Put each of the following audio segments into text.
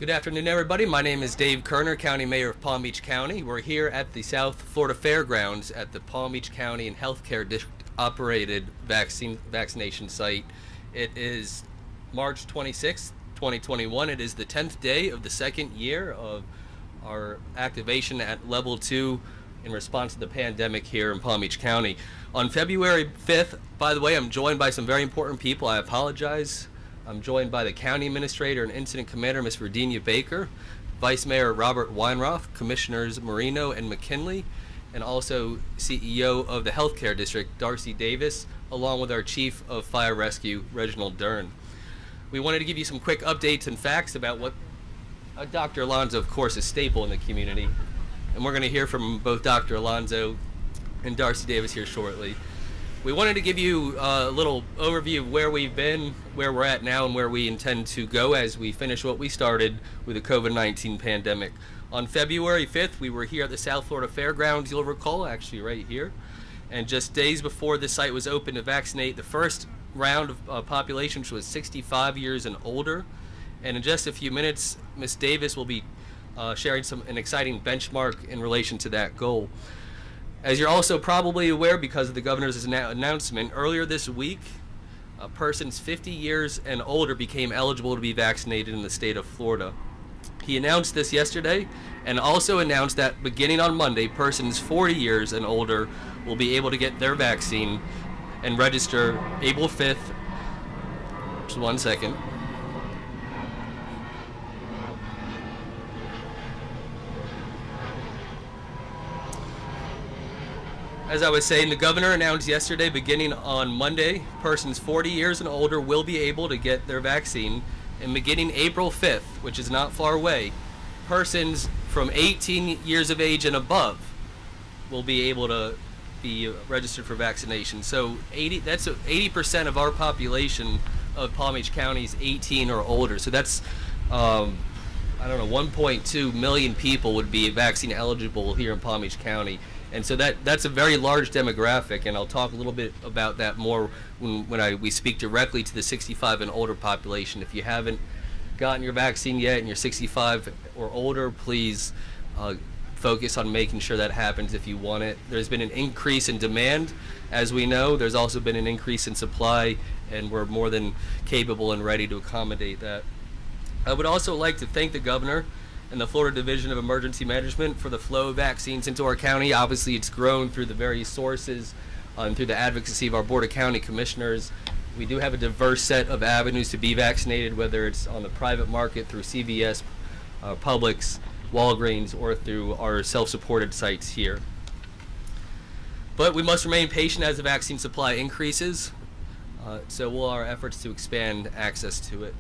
Good afternoon, everybody. My name is Dave Kerner, County Mayor of Palm Beach County. We're here at the South Florida Fairgrounds at the Palm Beach County and Healthcare District operated vaccination site. It is March 26th, 2021. It is the 10th day of the second year of our activation at Level 2 in response to the pandemic here in Palm Beach County. On February 5th, by the way, I'm joined by some very important people. I apologize. I'm joined by the County Administrator and Incident Commander, Ms. Virginia Baker, Vice Mayor Robert Weinroth, Commissioners Marino and McKinley, and also CEO of the Healthcare District, Darcy Davis, along with our Chief of Fire Rescue, Reginald Dern. We wanted to give you some quick updates and facts about what Dr. Alonso, of course, is a staple in the community. And we're going to hear from both Dr. Alonso and Darcy Davis here shortly. We wanted to give you a little overview of where we've been, where we're at now, and where we intend to go as we finish what we started with the COVID-19 pandemic. On February 5th, we were here at the South Florida Fairgrounds, you'll recall, actually right here. And just days before the site was open to vaccinate the first round of population, which was 65 years and older. And in just a few minutes, Ms. Davis will be sharing an exciting benchmark in relation to that goal. As you're also probably aware, because of the governor's announcement, earlier this week, persons 50 years and older became eligible to be vaccinated in the state of Florida. He announced this yesterday and also announced that beginning on Monday, persons 40 years and older will be able to get their vaccine and register April 5th. Just one second. As I was saying, the governor announced yesterday, beginning on Monday, persons 40 years and older will be able to get their vaccine. And beginning April 5th, which is not far away, persons from 18 years of age and above will be able to be registered for vaccination. So that's 80% of our population of Palm Beach County is 18 or older. So that's, 1.2 million people would be vaccine eligible here in Palm Beach County. And so that's a very large demographic, and I'll talk a little bit about that more when we speak directly to the 65 and older population. If you haven't gotten your vaccine yet and you're 65 or older, please focus on making sure that happens if you want it. There's been an increase in demand, as we know. There's also been an increase in supply, and we're more than capable and ready to accommodate that. I would also like to thank the governor and the Florida Division of Emergency Management for the flow of vaccines into our county. Obviously, it's grown through the various sources and through the advocacy of our Board of County Commissioners. We do have a diverse set of avenues to be vaccinated, whether it's on the private market through CVS, Publix, Walgreens, or through our self-supported sites here. But we must remain patient as the vaccine supply increases, so will our efforts to expand access to it.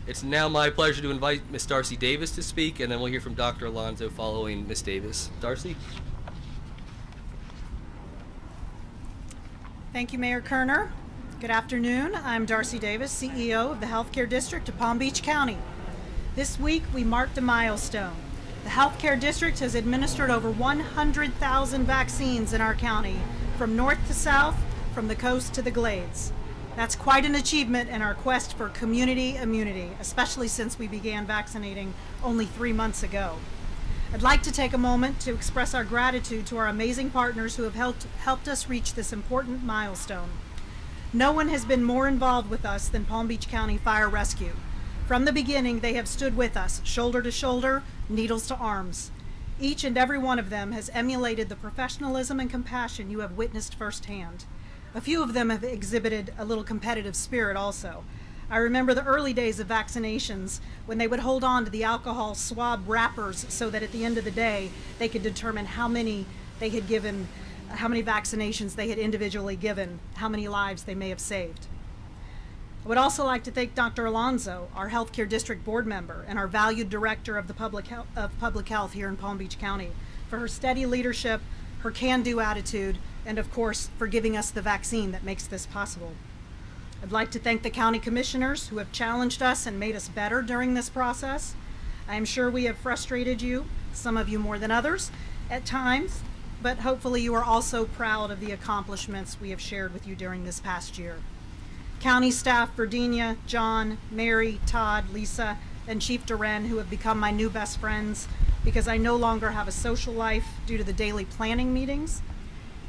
It's now my pleasure to invite Ms. Darcy Davis to speak, and then we'll hear from Dr. Alonso following Ms. Davis. Darcy? Thank you, Mayor Kerner. Good afternoon. I'm Darcy Davis, CEO of the Healthcare District of Palm Beach County. This week, we marked a milestone. The Healthcare District has administered over 100,000 vaccines in our county, from north to south, from the coast to the glades. That's quite an achievement in our quest for community immunity, especially since we began vaccinating only 3 months ago. I'd like to take a moment to express our gratitude to our amazing partners who have helped us reach this important milestone. No one has been more involved with us than Palm Beach County Fire Rescue. From the beginning, they have stood with us, shoulder to shoulder, needles to arms. Each and every one of them has emulated the professionalism and compassion you have witnessed firsthand. A few of them have exhibited a little competitive spirit also. I remember the early days of vaccinations when they would hold on to the alcohol swab wrappers so that at the end of the day they could determine how many they had given, how many vaccinations they had individually given, how many lives they may have saved. I would also like to thank Dr. Alonso, our Healthcare District Board member and our valued Director of Public Health here in Palm Beach County, for her steady leadership, her can-do attitude, and of course, for giving us the vaccine that makes this possible. I'd like to thank the county commissioners who have challenged us and made us better during this process. I am sure we have frustrated you, some of you more than others, at times, but hopefully you are also proud of the accomplishments we have shared with you during this past year. County staff, Virginia, John, Mary, Todd, Lisa, and Chief Duren, who have become my new best friends because I no longer have a social life due to the daily planning meetings.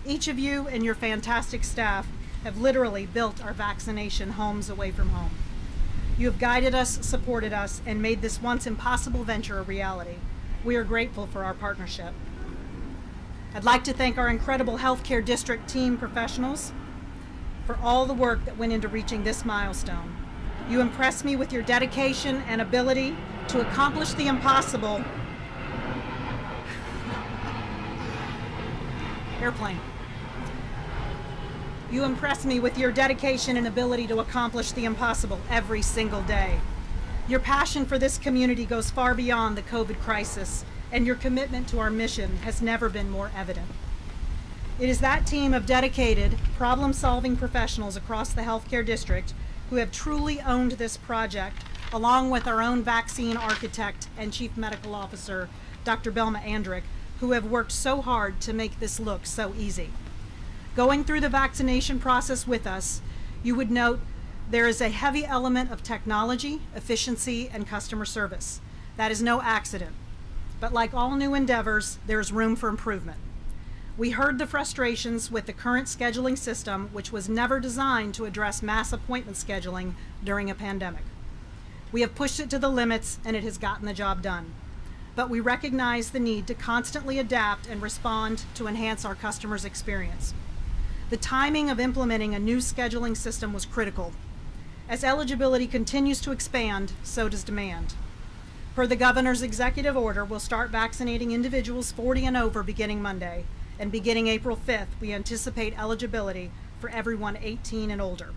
Each of you and your fantastic staff have literally built our vaccination homes away from home. You have guided us, supported us, and made this once impossible venture a reality. We are grateful for our partnership. I'd like to thank our incredible healthcare district team professionals for all the work that went into reaching this milestone. You impress me with your dedication and ability to accomplish the impossible. Airplane. You impress me with your dedication and ability to accomplish the impossible every single day. Your passion for this community goes far beyond the COVID crisis, and your commitment to our mission has never been more evident. It is that team of dedicated, problem-solving professionals across the healthcare district who have truly owned this project, along with our own vaccine architect and chief medical officer, Dr. Belma Andrick, who have worked so hard to make this look so easy. Going through the vaccination process with us, you would note there is a heavy element of technology, efficiency, and customer service. That is no accident. But like all new endeavors, there is room for improvement. We heard the frustrations with the current scheduling system, which was never designed to address mass appointment scheduling during a pandemic. We have pushed it to the limits, and it has gotten the job done. But we recognize the need to constantly adapt and respond to enhance our customers' experience. The timing of implementing a new scheduling system was critical. As eligibility continues to expand, so does demand. Per the governor's executive order, we'll start vaccinating individuals 40 and over beginning Monday, and beginning April 5th, we anticipate eligibility for everyone 18 and older.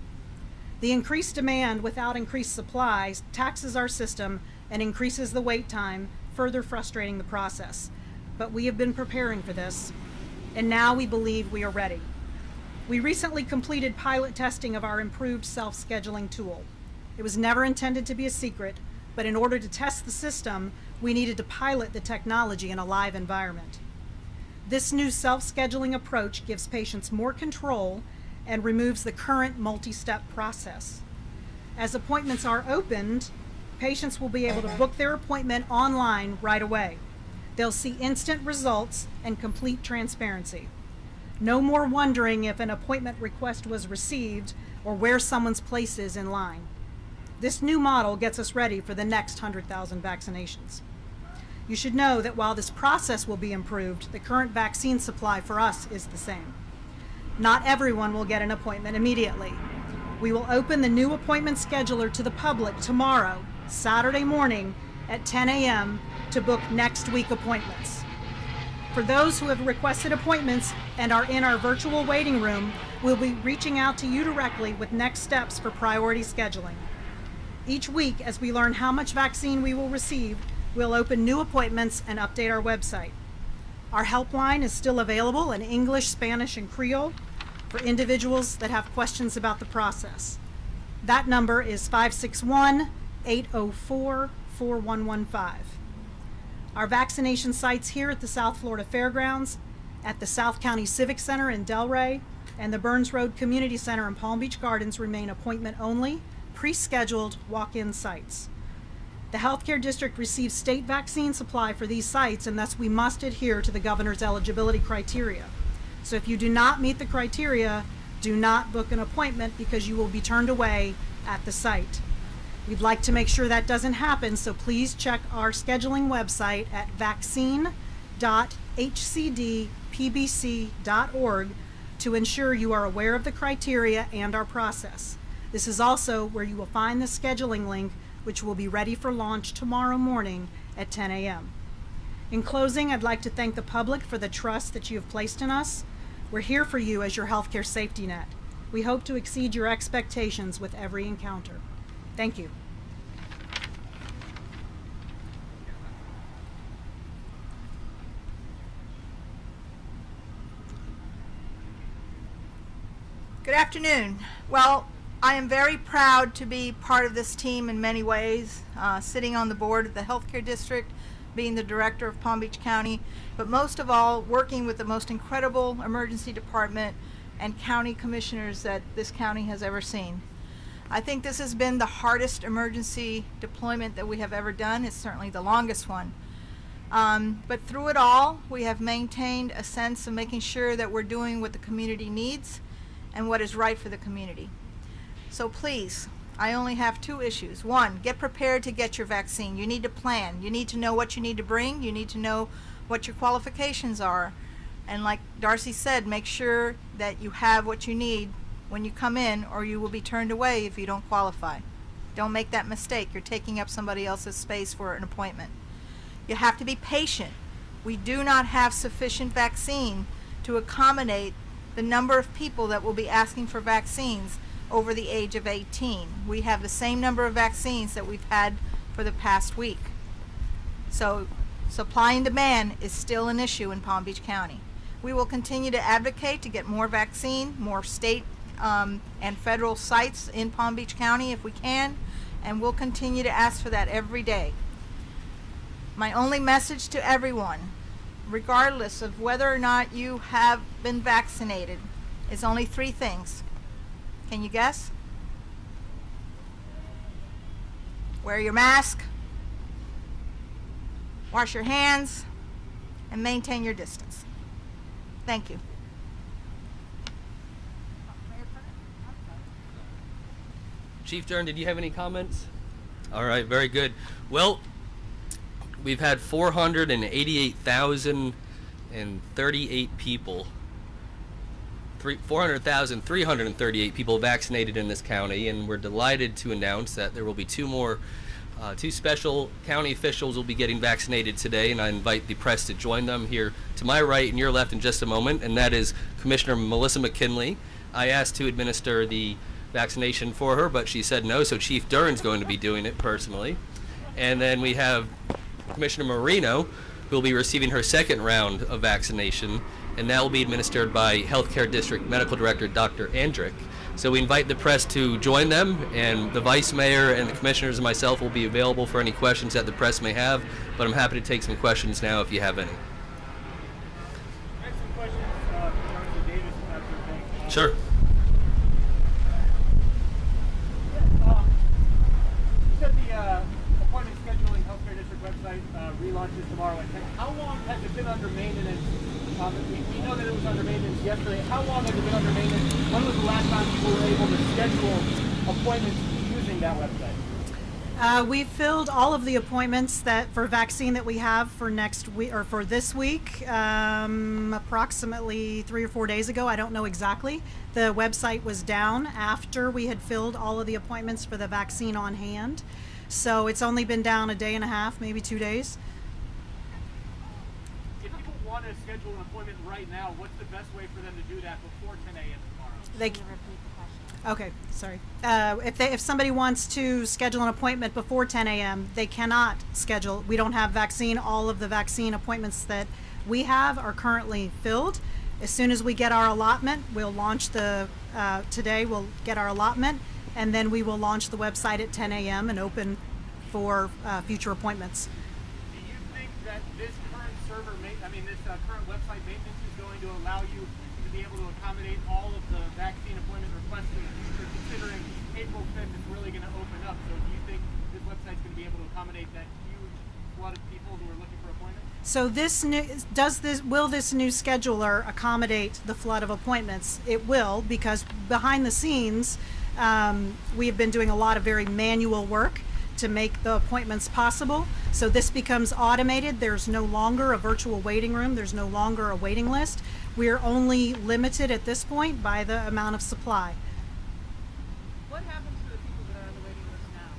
The increased demand without increased supplies taxes our system and increases the wait time, further frustrating the process. But we have been preparing for this, and now we believe we are ready. We recently completed pilot testing of our improved self-scheduling tool. It was never intended to be a secret, but in order to test the system, we needed to pilot the technology in a live environment. This new self-scheduling approach gives patients more control and removes the current multi-step process. As appointments are opened, patients will be able to book their appointment online right away. They'll see instant results and complete transparency. No more wondering if an appointment request was received or where someone's place is in line. This new model gets us ready for the next 100,000 vaccinations. You should know that while this process will be improved, the current vaccine supply for us is the same. Not everyone will get an appointment immediately. We will open the new appointment scheduler to the public tomorrow, Saturday morning at 10 a.m. to book next week appointments. For those who have requested appointments and are in our virtual waiting room, we'll be reaching out to you directly with next steps for priority scheduling. Each week, as we learn how much vaccine we will receive, we'll open new appointments and update our website. Our helpline is still available in English, Spanish, and Creole for individuals that have questions about the process. That number is 561-804-4115. Our vaccination sites here at the South Florida Fairgrounds, at the South County Civic Center in Delray, and the Burns Road Community Center in Palm Beach Gardens remain appointment-only, pre-scheduled walk-in sites. The healthcare district receives state vaccine supply for these sites, and thus we must adhere to the governor's eligibility criteria. So if you do not meet the criteria, do not book an appointment because you will be turned away at the site. We'd like to make sure that doesn't happen, so please check our scheduling website at vaccine.hcdpbc.org to ensure you are aware of the criteria and our process. This is also where you will find the scheduling link, which will be ready for launch tomorrow morning at 10 a.m. In closing, I'd like to thank the public for the trust that you have placed in us. We're here for you as your healthcare safety net. We hope to exceed your expectations with every encounter. Thank you. Good afternoon. Well, I am very proud to be part of this team in many ways, sitting on the board of the healthcare district, being the director of Palm Beach County, but most of all, working with the most incredible emergency department and county commissioners that this county has ever seen. I think this has been the hardest emergency deployment that we have ever done. It's certainly the longest one. But through it all, we have maintained a sense of making sure that we're doing what the community needs and what is right for the community. So please, I only have 2 issues. 1, get prepared to get your vaccine. You need to plan. You need to know what you need to bring. You need to know what your qualifications are. And like Darcy said, make sure that you have what you need when you come in, or you will be turned away if you don't qualify. Don't make that mistake. You're taking up somebody else's space for an appointment. You have to be patient. We do not have sufficient vaccine to accommodate the number of people that will be asking for vaccines over the age of 18. We have the same number of vaccines that we've had for the past week. So supply and demand is still an issue in Palm Beach County. We will continue to advocate to get more vaccine, more state and federal sites in Palm Beach County if we can, and we'll continue to ask for that every day. My only message to everyone, regardless of whether or not you have been vaccinated, is only 3 things. Can you guess? Wear your mask, wash your hands, and maintain your distance. Thank you. Chief Dern, did you have any comments? All right, very good. Well, we've had 488,038 people, 400,338 people vaccinated in this county, and we're delighted to announce that there will be 2 special county officials will be getting vaccinated today, and I invite the press to join them here to my right and your left in just a moment, and that is Commissioner Melissa McKinley. I asked to administer the vaccination for her, but she said no, so Chief Dern's going to be doing it personally. And then we have Commissioner Marino, who will be receiving her 2nd round of vaccination, and that will be administered by Healthcare District Medical Director Dr. Andrick. So we invite the press to join them, and the Vice Mayor and the Commissioners and myself will be available for any questions that the press may have, but I'm happy to take some questions now if you have any. I have some questions for Dr. Davis, if that's okay. Sure. You said the appointment scheduling healthcare district website relaunches tomorrow at 10. How long has it been under maintenance? We know that it was under maintenance yesterday. How long has it been under maintenance? When was the last time people were able to schedule appointments using that website? We filled all of the appointments that for vaccine that we have for next week or for this week, approximately 3 or 4 days ago. I don't know exactly. The website was down after we had filled all of the appointments for the vaccine on hand. So it's only been down a day and a half, maybe 2 days. If people want to schedule an appointment right now, what's the best way for them to do that before 10 a.m. tomorrow? Okay, sorry. If somebody wants to schedule an appointment before 10 a.m., they cannot schedule. We don't have vaccine. All of the vaccine appointments that we have are currently filled. As soon as we get our allotment, we'll launch today we'll get our allotment, and then we will launch the website at 10 a.m. and open for future appointments. Do you think that this current current website maintenance is going to allow you to be able to accommodate all of the vaccine appointment requests in the future, considering April 5th is really going to open up? So do you think this website's going to be able to accommodate that huge flood of people who are looking for appointments? So will this new scheduler accommodate the flood of appointments? It will, because behind the scenes, we have been doing a lot of very manual work to make the appointments possible. So this becomes automated. There's no longer a virtual waiting room. There's no longer a waiting list. We're only limited at this point by the amount of supply. What happens to the people that are on the waiting list now?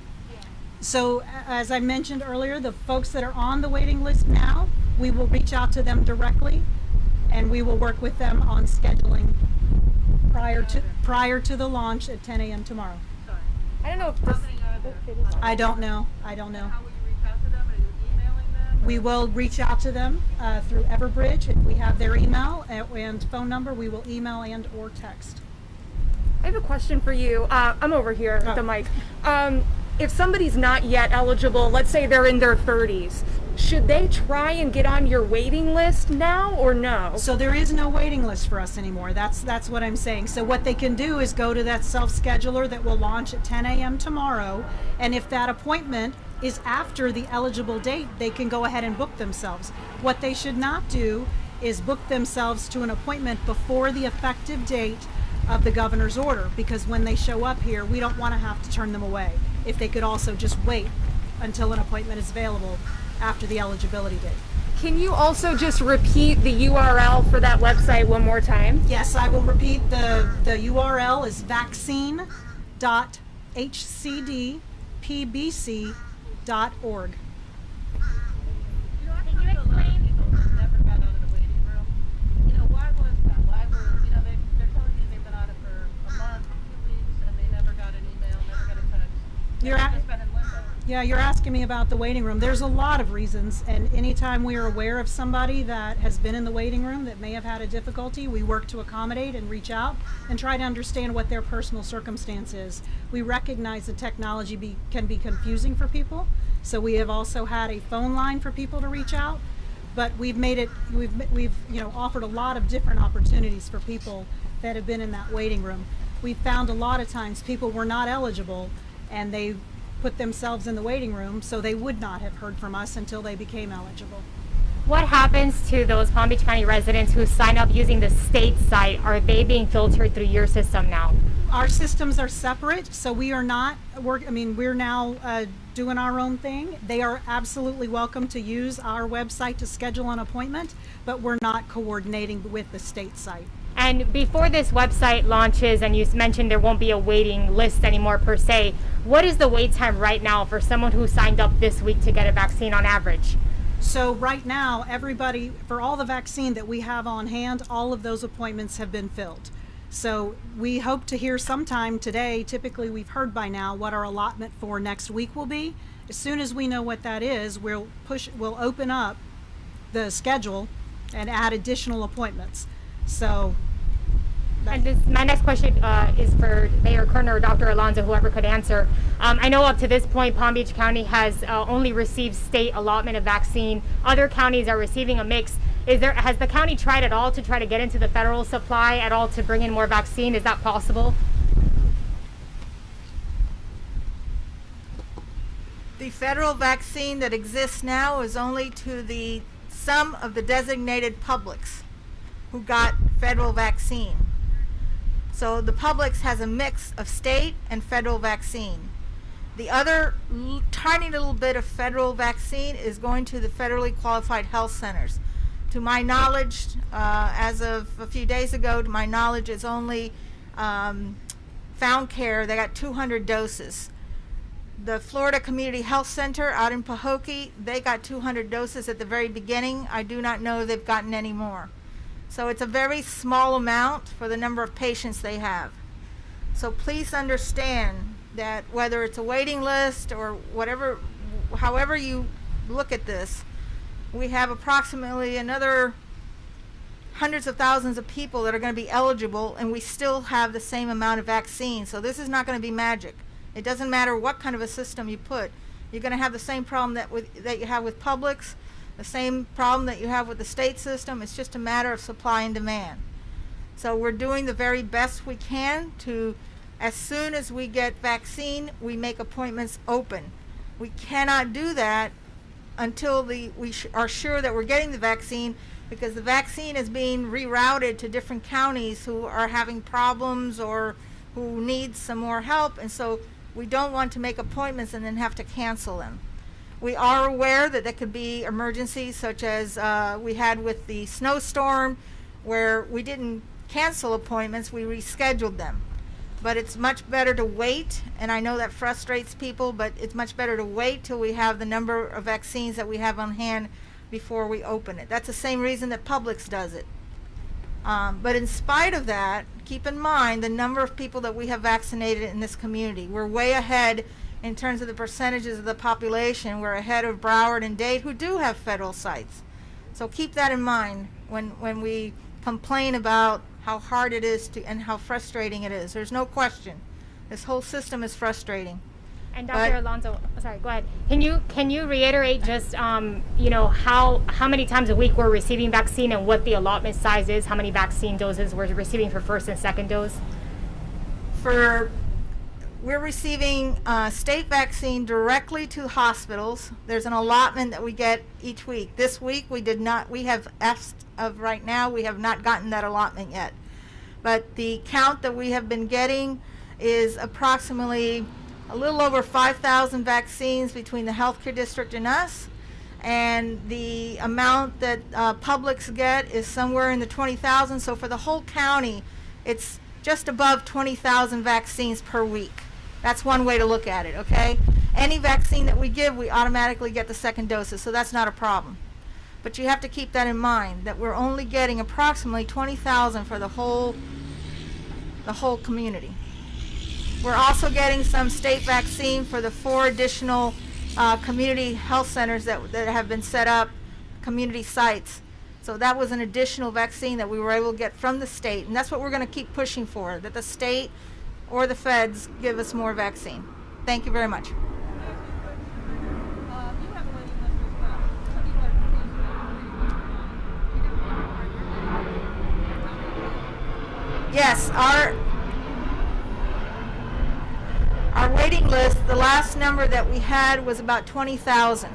So as I mentioned earlier, the folks that are on the waiting list now, we will reach out to them directly, and we will work with them on scheduling prior to the launch at 10 a.m. tomorrow. Sorry. I don't know if this. I don't know. How will you reach out to them? Are you emailing them? We will reach out to them through Everbridge. If we have their email and phone number, we will email and or text. I have a question for you. I'm over here at the mic. If somebody's not yet eligible, let's say they're in their 30s, should they try and get on your waiting list now or no? So there is no waiting list for us anymore. That's what I'm saying. So what they can do is go to that self-scheduler that will launch at 10 a.m. tomorrow, and if that appointment is after the eligible date, they can go ahead and book themselves. What they should not do is book themselves to an appointment before the effective date of the governor's order, because when they show up here, we don't want to have to turn them away. If they could also just wait until an appointment is available after the eligibility date. Can you also just repeat the URL for that website one more time? Yes, I will repeat. The URL is vaccine.hcdpbc.org. Can you explain? People never got out of the waiting room. Why was that? Why were, they're telling you they've been on it for a month, 2 weeks, and they never got an email, never got a text. You're They've at- just been in limbo. Yeah, you're asking me about the waiting room. There's a lot of reasons, and anytime we are aware of somebody that has been in the waiting room that may have had a difficulty, we work to accommodate and reach out and try to understand what their personal circumstance is. We recognize that technology can be confusing for people, so we have also had a phone line for people to reach out, but we've offered a lot of different opportunities for people that have been in that waiting room. We've found a lot of times people were not eligible, and they put themselves in the waiting room, so they would not have heard from us until they became eligible. What happens to those Palm Beach County residents who sign up using the state site? Are they being filtered through your system now? Our systems are separate, so we're now doing our own thing. They are absolutely welcome to use our website to schedule an appointment, but we're not coordinating with the state site. And before this website launches, and you mentioned there won't be a waiting list anymore per se, what is the wait time right now for someone who signed up this week to get a vaccine on average? So right now, everybody, for all the vaccine that we have on hand, all of those appointments have been filled. So we hope to hear sometime today. Typically, we've heard by now what our allotment for next week will be. As soon as we know what that is, we'll open up the schedule and add additional appointments. So And my next question is for Mayor Kerner or Dr. Alonso, whoever could answer. I know up to this point, Palm Beach County has only received state allotment of vaccine. Other counties are receiving a mix. Has the county tried at all to try to get into the federal supply at all to bring in more vaccine? Is that possible? The federal vaccine that exists now is only to some of the designated publics who got federal vaccine. So the Publix has a mix of state and federal vaccine. The other tiny little bit of federal vaccine is going to the federally qualified health centers. To my knowledge, as of a few days ago, to my knowledge, it's only Found Care. They got 200 doses. The Florida Community Health Center out in Pahokee, they got 200 doses at the very beginning. I do not know if they've gotten any more. So it's a very small amount for the number of patients they have. So please understand that whether it's a waiting list or whatever, however you look at this, we have approximately another hundreds of thousands of people that are going to be eligible, and we still have the same amount of vaccine. So this is not going to be magic. It doesn't matter what kind of a system you put. You're going to have the same problem that you have with Publix, the same problem that you have with the state system. It's just a matter of supply and demand. So we're doing the very best we can to, as soon as we get vaccine, we make appointments open. We cannot do that until we are sure that we're getting the vaccine, because the vaccine is being rerouted to different counties who are having problems or who need some more help, and so we don't want to make appointments and then have to cancel them. We are aware that there could be emergencies, such as we had with the snowstorm, where we didn't cancel appointments, we rescheduled them. But it's much better to wait, and I know that frustrates people, but it's much better to wait till we have the number of vaccines that we have on hand before we open it. That's the same reason that Publix does it. But in spite of that, keep in mind the number of people that we have vaccinated in this community. We're way ahead in terms of the percentages of the population. We're ahead of Broward and Dade, who do have federal sites. So keep that in mind when we complain about how hard it is and how frustrating it is. There's no question. This whole system is frustrating. And Dr. Alonso, sorry, go ahead. Can you reiterate just how many times a week we're receiving vaccine and what the allotment size is? How many vaccine doses we're receiving for first and second dose? We're receiving state vaccine directly to hospitals. There's an allotment that we get each week. This week we did not. We have, as of right now, we have not gotten that allotment yet. But the count that we have been getting is approximately a little over 5,000 vaccines between the healthcare district and us. And the amount that Publix get is somewhere in the 20,000. So for the whole county, it's just above 20,000 vaccines per week. That's one way to look at it, okay? Any vaccine that we give, we automatically get the second doses, so that's not a problem. But you have to keep that in mind, that we're only getting approximately 20,000 for the whole community. We're also getting some state vaccine for the 4 additional community health centers that have been set up, community sites. So that was an additional vaccine that we were able to get from the state, and that's what we're going to keep pushing for, that the state or the feds give us more vaccine. Thank you very much. You have a waiting list as well. Some people are confused about Yes, our waiting list, the last number that we had was about 20,000.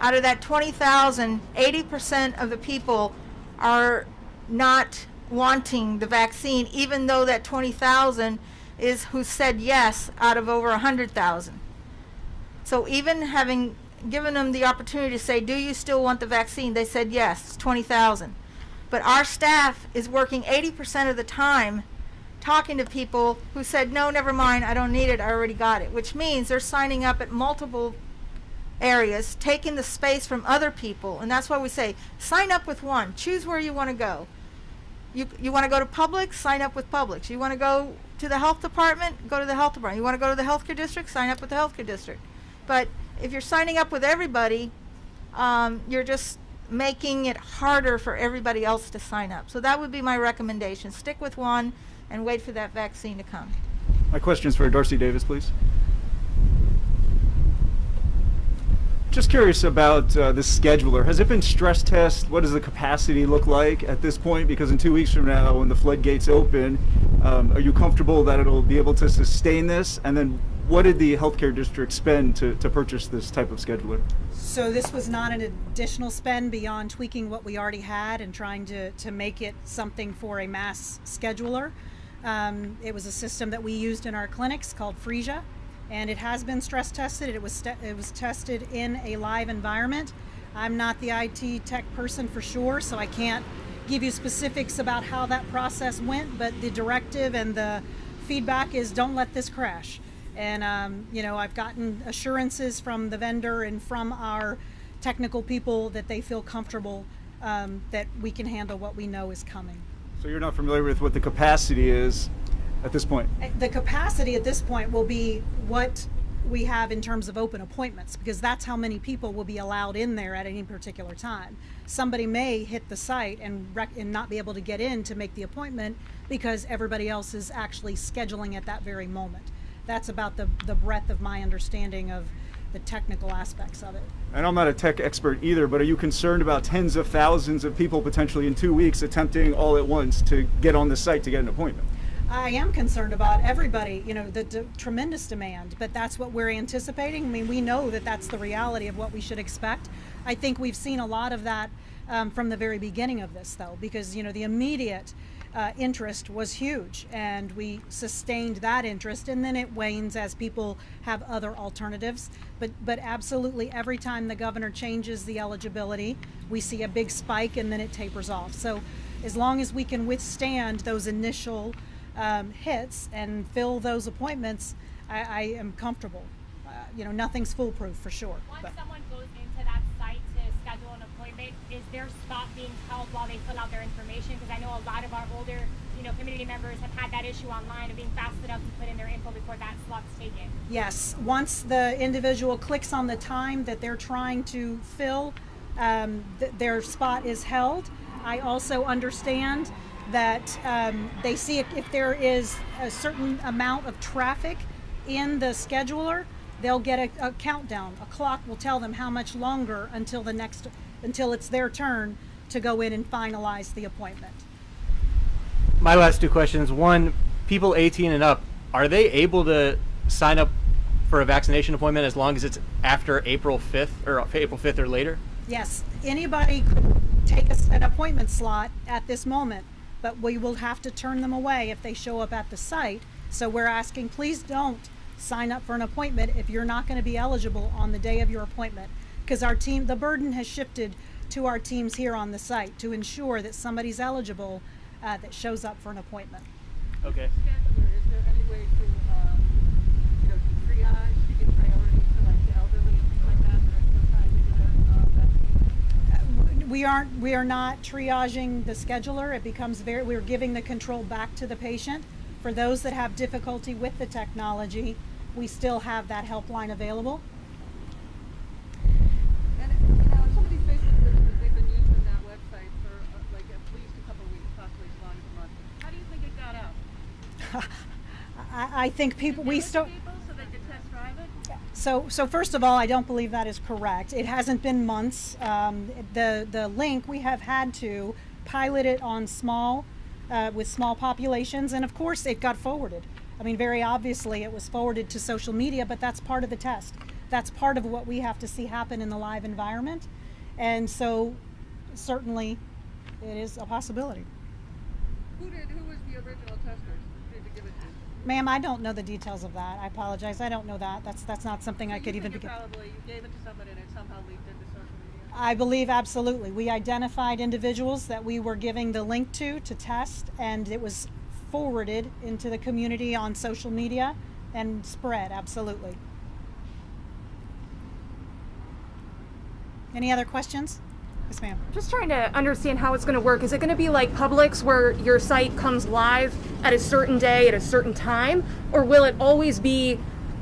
Out of that 20,000, 80% of the people are not wanting the vaccine, even though that 20,000 is who said yes out of over 100,000. So even having given them the opportunity to say, do you still want the vaccine? They said yes, it's 20,000. But our staff is working 80% of the time talking to people who said, no, never mind, I don't need it, I already got it. Which means they're signing up at multiple areas, taking the space from other people. And that's why we say, sign up with one. Choose where you want to go. You want to go to Publix? Sign up with Publix. You want to go to the health department? Go to the health department. You want to go to the healthcare district? Sign up with the healthcare district. But if you're signing up with everybody, you're just making it harder for everybody else to sign up. So that would be my recommendation. Stick with one and wait for that vaccine to come. My question's for Darcy Davis, please. Just curious about this scheduler. Has it been stress tested? What does the capacity look like at this point? Because in 2 weeks from now, when the floodgates open, are you comfortable that it'll be able to sustain this? And then what did the healthcare district spend to purchase this type of scheduler? So this was not an additional spend beyond tweaking what we already had and trying to make it something for a mass scheduler. It was a system that we used in our clinics called Frisia, and it has been stress tested. It was tested in a live environment. I'm not the IT tech person for sure, so I can't give you specifics about how that process went, but the directive and the feedback is don't let this crash. And I've gotten assurances from the vendor and from our technical people that they feel comfortable that we can handle what we know is coming. So you're not familiar with what the capacity is at this point? The capacity at this point will be what we have in terms of open appointments, because that's how many people will be allowed in there at any particular time. Somebody may hit the site and not be able to get in to make the appointment because everybody else is actually scheduling at that very moment. That's about the breadth of my understanding of the technical aspects of it. And I'm not a tech expert either, but are you concerned about tens of thousands of people potentially in 2 weeks attempting all at once to get on the site to get an appointment? I am concerned about everybody, the tremendous demand, but that's what we're anticipating. I mean, we know that that's the reality of what we should expect. I think we've seen a lot of that from the very beginning of this, though, because, the immediate interest was huge, and we sustained that interest, and then it wanes as people have other alternatives. But absolutely every time the governor changes the eligibility, we see a big spike and then it tapers off. So as long as we can withstand those initial hits and fill those appointments, I am comfortable. Nothing's foolproof for sure. Once someone goes into that site to schedule an appointment, is their spot being held while they fill out their information? Because I know a lot of our older, community members have had that issue online of being fast enough to put in their info before that slot's taken. Yes, once the individual clicks on the time that they're trying to fill, their spot is held. I also understand that they see if there is a certain amount of traffic in the scheduler, they'll get a countdown. A clock will tell them how much longer until it's their turn to go in and finalize the appointment. My last two questions. One, people 18 and up, are they able to sign up for a vaccination appointment as long as it's after April 5th or later? Yes, anybody could take an appointment slot at this moment, but we will have to turn them away if they show up at the site. So we're asking, please don't sign up for an appointment if you're not going to be eligible on the day of your appointment, because our team, the burden has shifted to our teams here on the site to ensure that somebody's eligible that shows up for an appointment. Okay. Scheduler, is there any way to, do triage to give priority to like the elderly and things like that are still trying to get vaccine? We are not triaging the scheduler. It becomes we're giving the control back to the patient. For those that have difficulty with the technology, we still have that helpline available. And some of these Facebook groups that they've been using that website for like at least a couple of weeks, possibly as long as a month. How do you think it got out? I think people we still. People so they could test drive it? So first of all, I don't believe that is correct. It hasn't been months. The link, we have had to pilot it on with small populations, and of course it got forwarded. I mean, very obviously it was forwarded to social media, but that's part of the test. That's part of what we have to see happen in the live environment. And so certainly it is a possibility. Who was the original testers? Who did you give it to? Ma'am, I don't know the details of that. I apologize. I don't know that. That's not something I could even begin. Probably you gave it to somebody and it somehow leaked into social media. I believe absolutely. We identified individuals that we were giving the link to test, and it was forwarded into the community on social media and spread, absolutely. Any other questions? Yes, ma'am. Just trying to understand how it's going to work. Is it going to be like Publix where your site comes live at a certain day at a certain time? Or will it always be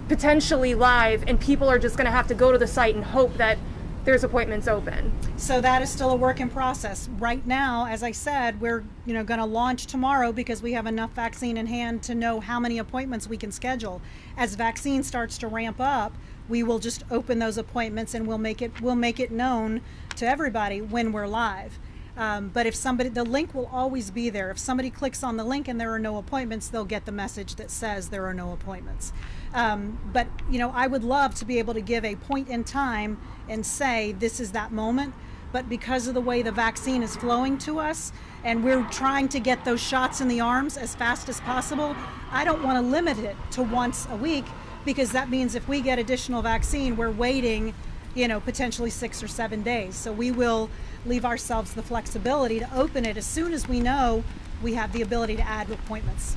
potentially live and people are just going to have to go to the site and hope that there's appointments open? So that is still a work in process. Right now, as I said, we're going to launch tomorrow because we have enough vaccine in hand to know how many appointments we can schedule. As vaccine starts to ramp up, we will just open those appointments and we'll make it known to everybody when we're live. But if the link will always be there. If somebody clicks on the link and there are no appointments, they'll get the message that says there are no appointments. But I would love to be able to give a point in time and say this is that moment. But because of the way the vaccine is flowing to us and we're trying to get those shots in the arms as fast as possible, I don't want to limit it to once a week, because that means if we get additional vaccine, we're waiting, potentially 6 or 7 days. So we will leave ourselves the flexibility to open it as soon as we know we have the ability to add appointments.